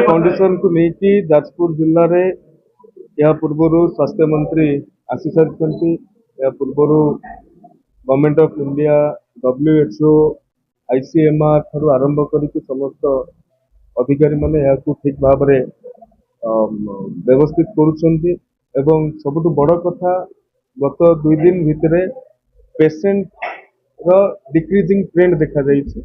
Condition को लेकिन जाजपुर जिले में या पूर्व स्वास्थ्य मंत्री आसी सारी या पूर्व government of India WHO ICMR ठारू आरंभ करके समस्त अधिकारी माने ठीक भाव में व्यवस्थित करुछंती एवं सबुठ बड़ कथा गत 2 दिन भितर पेशेंट रो डिक्रीजिंग ट्रेंड देखा जाइए।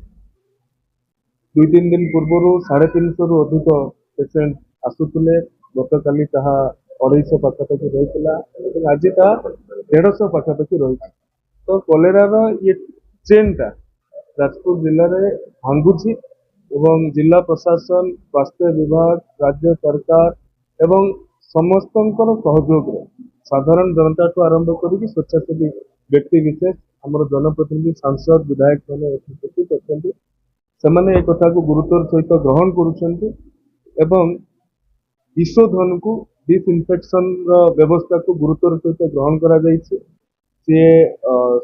2-3 दिन पूर्व 350 रु अधिक पेशेंट आसुले गत काली 250 पाखापाखि रही आज 150 पाखापाखि रही। तो कलेरार ये चेनटा जाजपुर जिले में भांगुची एवं जिला प्रशासन स्वास्थ्य विभाग राज्य सरकार एवं समस्त सहयोग साधारण जनता ठू आरंभ कर स्वेच्छासेवी व्यक्ति विशेष आम जनप्रतिनिधि सांसद विधायक मैंने उपस्थित अच्छा से कथा को गुरुत्वर सहित ग्रहण करुँच विशोधन को डिसइनफेक्शन व्यवस्था को गुरुत्वर सहित ग्रहण करा सी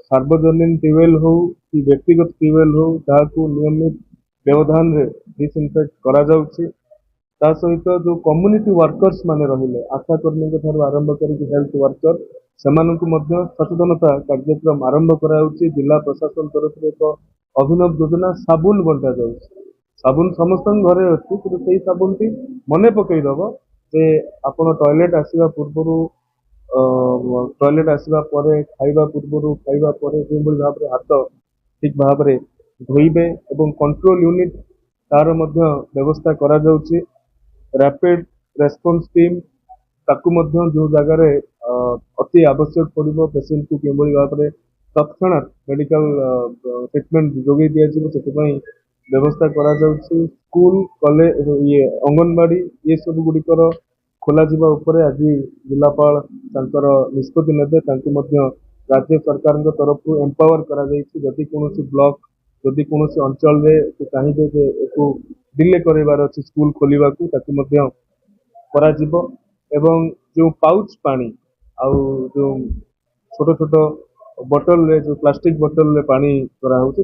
सार्वजनिक ट्यूबवेल हो कि व्यक्तिगत ट्यूबवेल हो जहाँ नियमित व्यवधान रे डिसइनफेक्ट करा जाउछि। ता सहित जो कम्युनिटी वर्कर्स माने रहिले आशा कर्मी आरंभ कर हेल्थ वर्कर से सचेतनता कार्यक्रम आरंभ कराउछि। जिला प्रशासन तरफ एक अभिनव योजना साबुन बंटा जाउछि। साबुन समस्त घरे अच्छी कि से साबुन टी मन पकईदब जे आपण टॉयलेट आसवा पूर्व टॉयलेट आसवा खाइबा पूर्व खाइबा जो भाव में हाथ ठीक भाव में धोइबे एवं कंट्रोल यूनिट तार मध्य व्यवस्था करा जाउछि। रैपिड रेस्पॉन्स टीम ताकू मध्य जो जगार अति आवश्यक पड़ो पेशेंट को कि भाव में तत्क्षणात मेडिकल ट्रिटमेंट जोगे दिजाई व्यवस्था करा जाउछि। स्कूल कॉलेज ये अंगनवाड़ी ये सब गुड़िकर खोला जिबा उपरे आज जिलापाल तांकर निष्पत्ति नेबे राज्य सरकार तरफ एम्पावर करा जाइछि। जदि कोनोसी ब्लॉक जदि कोनोसी अंचल रे चाहिए जे एको डिले करेबार अछि स्कूल खोलिबा को ताकि मध्य करा जिवो एवं जो पाउच पानी आउ जो छोट छोट बोतल रे जो प्लास्टिक बोतल रे पानी करा होछि